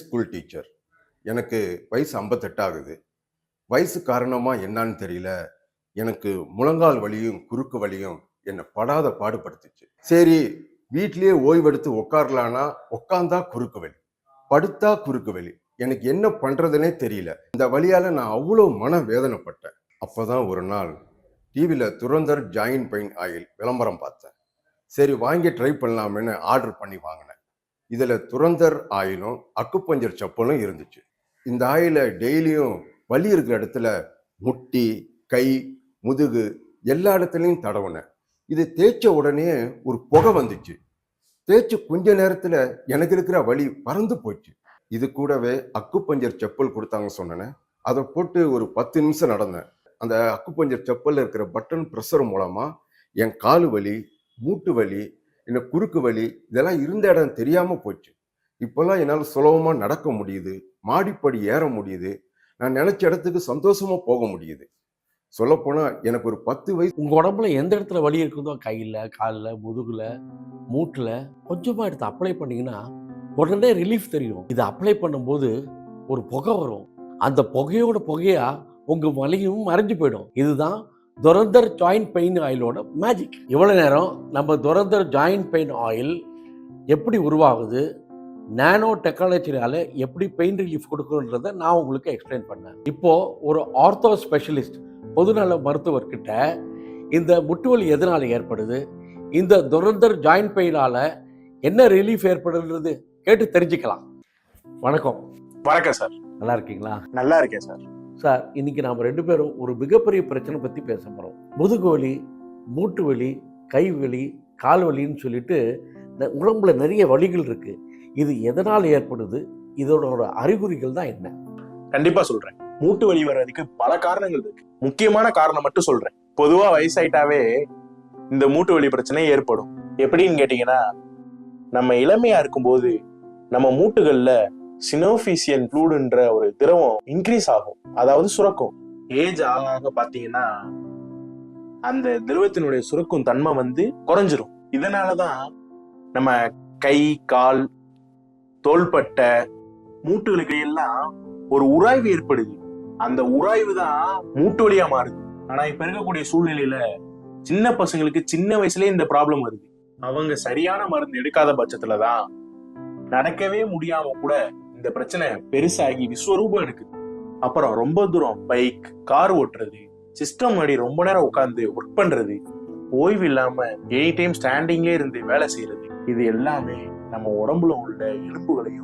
School teacher. எனக்கு வயசு 58 ஆகுது. வயசு காரணமா என்னன்னு தெரியல. எனக்கு முழங்கால் வலியும், குறுக்கு வலியும் என்ன படாத பாடுபடுத்துச்சு. சரி, வீட்டிலேயே ஓய்வெடுத்து உட்காரலான்னா, உட்கார்ந்தா குறுக்கு வலி, படுத்தா குறுக்கு வலி. எனக்கு என்ன பண்றதுனே தெரியல. இந்த வலியால நான் அவ்வளோ மன வேதனைப்பட்டேன். அப்பதான் ஒரு நாள் டிவியில துரந்தர் ஜாயின்ட் பெயின் ஆயில் விளம்பரம் பார்த்தேன். சரி, வாங்கி ட்ரை பண்ணலாமேன்னு ஆர்டர் பண்ணி வாங்கினேன். இதுல துரந்தர் ஆயிலும் அக்குப்பஞ்சர் செப்பலும் இருந்துச்சு. இந்த ஆயில டெய்லியும் வலி இருக்கிற இடத்துல முட்டி, கை, முதுகு எல்லா இடத்துலையும் தடவுனேன். இது தேய்ச்ச உடனே ஒரு புகை வந்துச்சு. தேய்ச்சி கொஞ்ச நேரத்துல எனக்கு இருக்கிற வலி பறந்து போச்சு. இது கூடவே அக்குப்பஞ்சர் செப்பல் கொடுத்தாங்க சொன்னேன். அதை போட்டு ஒரு 10 நிமிஷம் நடந்தேன். அந்த அக்குப்பஞ்சர் செப்பல்ல இருக்கிற பட்டன் ப்ரெஷர் மூலமா என் காலு வலி, மூட்டு வலி, இந்த குறுக்கு வலி இதெல்லாம் இருந்த இடம் தெரியாம போச்சு. இப்பெல்லாம் என்னால் சுலபமா நடக்க முடியுது, மாடிப்படி ஏற முடியுது, நான் நினைச்ச இடத்துக்கு சந்தோஷமா போக முடியுது. சொல்லப்போனா எனக்கு ஒரு 10 வயசு. உங்க உடம்புல எந்த இடத்துல வலி இருக்குதோ, கையில, காலில், முதுகுல, மூட்டுல கொஞ்சமா எடுத்து அப்ளை பண்ணீங்கன்னா உடனே ரிலீஃப் தெரியும். இதை அப்ளை பண்ணும்போது ஒரு புகை வரும். அந்த புகையோட புகையா உங்க வலியும் மறைஞ்சு போயிடும். இதுதான் துரந்தர் ஜாயிண்ட் பெயின் ஆயிலோட மேஜிக். இவ்வளவு நேரம் நம்ம துரந்தர் ஜாயிண்ட் பெயின் ஆயில் எப்படி உருவாகுது, நானோ டெக்னாலஜினால எப்படி பெயின் ரிலீஃப் கொடுக்குன்றதை நான் உங்களுக்கு எக்ஸ்பிளைன் பண்ணேன். இப்போ ஒரு ஆர்த்தோ ஸ்பெஷலிஸ்ட், பொதுநல மருத்துவர்கிட்ட இந்த முட்டுவலி எதனால ஏற்படுது, இந்த துரந்தர் ஜாயிண்ட் பெயினால என்ன ரிலீஃப் ஏற்படுன்றது கேட்டு தெரிஞ்சுக்கலாம். வணக்கம். வணக்கம் சார். நல்லா இருக்கீங்களா? நல்லா இருக்கேன் சார். சார், இன்னைக்கு நாம் 2 பேரும் ஒரு மிகப்பெரிய பிரச்சனை பற்றி பேச போகிறோம். முதுகு வலி, மூட்டு வலி, கை வலி, கால் வலின்னு சொல்லிட்டு உடம்புல நிறைய வலிகள் இருக்கு. இது எதனால் ஏற்படுது, இதோட அறிகுறிகள் தான் என்ன? கண்டிப்பா சொல்றேன். மூட்டு வலி வர்றதுக்கு பல காரணங்கள் இருக்கு. முக்கியமான காரணம் மட்டும் சொல்றேன். பொதுவா வயசாயிட்டாவே இந்த மூட்டு வலி பிரச்சனை ஏற்படும். எப்படின்னு கேட்டீங்கன்னா, நம்ம இளமையா இருக்கும்போது நம்ம மூட்டுகள்ல சினோபிசியன் ஃப்ளூடுன்ற ஒரு திரவம் இன்க்ரீஸ் ஆகும், அதாவது சுரக்கும். ஏஜ் ஆக ஆக பாத்தீங்கன்னா அந்த திரவத்தினுடைய சுரக்கும் தன்மை குறைஞ்சிரும். இதனாலதான் நம்ம கை, கால், தோள்பட்டை, மூட்டுகளுக்கு எல்லாம் ஒரு உராய்வு ஏற்படுது. அந்த உராய்வு தான் மூட்டு வலியா மாறுது. ஆனா இப்ப இருக்கக்கூடிய சூழ்நிலையில சின்ன பசங்களுக்கு சின்ன வயசுலயே இந்த ப்ராப்ளம் வருது. அவங்க சரியான மருந்து எடுக்காத பட்சத்துலதான் நடக்கவே முடியாம கூட இந்த பிரச்சனை பெருசாகி விஸ்வரூபம் எடுக்குது. அப்புறம் ரொம்ப தூரம் பைக், கார் ஓட்டுறது, சிஸ்டம் முன்னாடி ரொம்ப நேரம் உட்கார்ந்து ஒர்க் பண்றது, ஓய்வு இல்லாம எனி டைம் ஸ்டாண்டிங்கே இருந்து வேலை செய்யறது, இது எல்லாமே நம்ம உடம்புல உள்ள எலும்புகளையும்